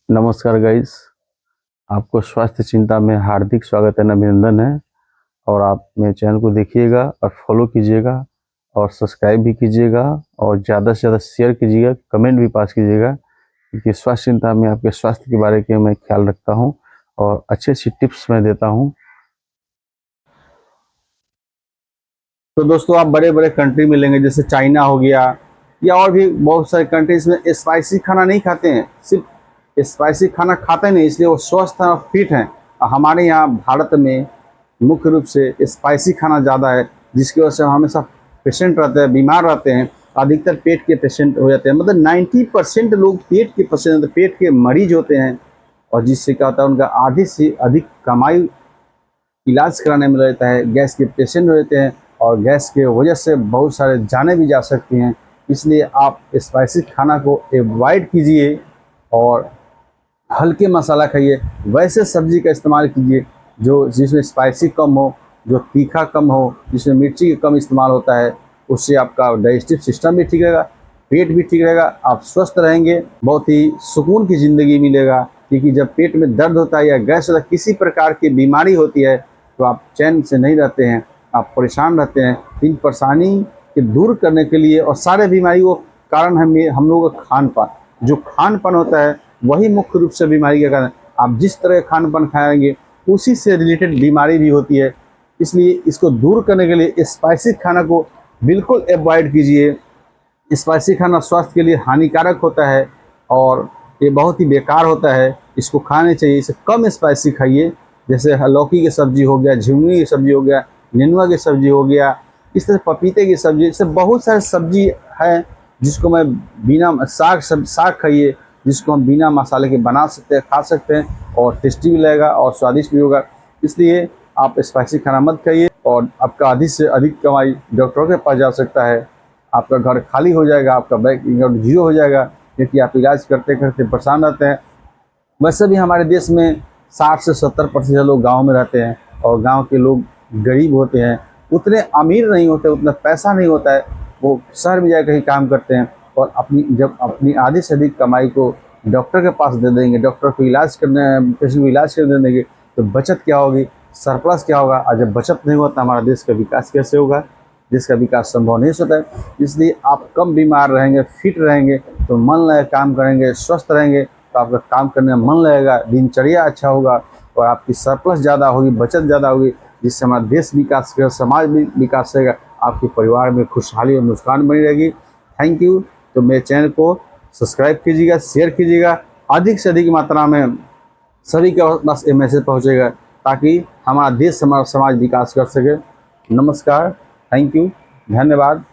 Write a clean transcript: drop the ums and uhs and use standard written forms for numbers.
नमस्कार गाइस, आपको स्वास्थ्य चिंता में हार्दिक स्वागत है, अभिनंदन है। और आप मेरे चैनल को देखिएगा और फॉलो कीजिएगा और सब्सक्राइब भी कीजिएगा और ज़्यादा से ज़्यादा शेयर कीजिएगा, कमेंट भी पास कीजिएगा, क्योंकि स्वास्थ्य चिंता में आपके स्वास्थ्य के बारे में मैं ख्याल रखता हूं और अच्छी अच्छी टिप्स मैं देता हूं। तो दोस्तों, आप बड़े बड़े कंट्री मिलेंगे जैसे चाइना हो गया या और भी बहुत सारे कंट्रीज में स्पाइसी खाना नहीं खाते हैं, सिर्फ स्पाइसी खाना खाते नहीं, इसलिए वो स्वस्थ हैं और फिट हैं। हमारे यहाँ भारत में मुख्य रूप से स्पाइसी खाना ज़्यादा है, जिसकी वजह से हम हमेशा पेशेंट रहते हैं, बीमार रहते हैं। अधिकतर पेट के पेशेंट हो जाते हैं, मतलब 90% लोग पेट के पेशेंट, पेट के मरीज होते हैं। और जिससे क्या होता है, उनका आधे से अधिक कमाई इलाज कराने में रहता है। गैस के पेशेंट रहते हैं और गैस के वजह से बहुत सारे जाने भी जा सकती हैं। इसलिए आप स्पाइसी खाना को अवॉइड कीजिए और हल्के मसाला खाइए। वैसे सब्जी का इस्तेमाल कीजिए जो जिसमें स्पाइसी कम हो, जो तीखा कम हो, जिसमें मिर्ची कम इस्तेमाल होता है। उससे आपका डाइजेस्टिव सिस्टम भी ठीक रहेगा, पेट भी ठीक रहेगा, आप स्वस्थ रहेंगे, बहुत ही सुकून की ज़िंदगी मिलेगा। क्योंकि जब पेट में दर्द होता है या गैस होता है, किसी प्रकार की बीमारी होती है, तो आप चैन से नहीं रहते हैं, आप परेशान रहते हैं। इन परेशानी के दूर करने के लिए और सारे बीमारी को कारण हम लोगों का खान पान, जो खान पान होता है वही मुख्य रूप से बीमारी का कारण। आप जिस तरह खान पान खाएंगे उसी से रिलेटेड बीमारी भी होती है। इसलिए इसको दूर करने के लिए स्पाइसी खाना को बिल्कुल अवॉइड कीजिए। स्पाइसी खाना स्वास्थ्य के लिए हानिकारक होता है और ये बहुत ही बेकार होता है, इसको खाने चाहिए। इसे कम स्पाइसी खाइए, जैसे लौकी की सब्जी हो गया, झिंगुनी की सब्जी हो गया, नेनुआ की सब्जी हो गया, इस तरह पपीते की सब्जी, इससे बहुत सारे सब्जी है जिसको मैं बिना साग खाइए, जिसको हम बिना मसाले के बना सकते हैं, खा सकते हैं और टेस्टी भी लगेगा और स्वादिष्ट भी होगा। इसलिए आप स्पाइसी खाना मत खाइए और आपका अधिक से अधिक कमाई डॉक्टरों के पास जा सकता है। आपका घर खाली हो जाएगा, आपका बैंक अकाउंट जीरो हो जाएगा, क्योंकि आप इलाज करते करते परेशान रहते हैं। वैसे भी हमारे देश में 60 से 70% लोग गांव में रहते हैं और गांव के लोग गरीब होते हैं, उतने अमीर नहीं होते, उतना पैसा नहीं होता है। वो शहर में जाकर कहीं काम करते हैं और जब अपनी आधी से अधिक कमाई को डॉक्टर के पास दे देंगे, डॉक्टर को इलाज करने, पेशेंट को इलाज कर देंगे, तो बचत क्या होगी, सरप्लस क्या होगा। और जब बचत नहीं होता, हमारा देश का विकास कैसे होगा, देश का विकास संभव नहीं होता है। इसलिए आप कम बीमार रहेंगे, फिट रहेंगे, तो मन लगा काम करेंगे, स्वस्थ रहेंगे तो आपका काम करने में मन लगेगा, दिनचर्या अच्छा होगा और आपकी सरप्लस ज़्यादा होगी, बचत ज़्यादा होगी, जिससे हमारा देश विकास करेगा, समाज भी विकास करेगा, आपके परिवार में खुशहाली और मुस्कान बनी रहेगी। Thank you. तो मेरे चैनल को सब्सक्राइब कीजिएगा, शेयर कीजिएगा, अधिक से अधिक मात्रा में सभी के पास ये मैसेज पहुँचेगा, ताकि हमारा देश, हमारा समाज विकास कर सके। नमस्कार, थैंक यू, धन्यवाद।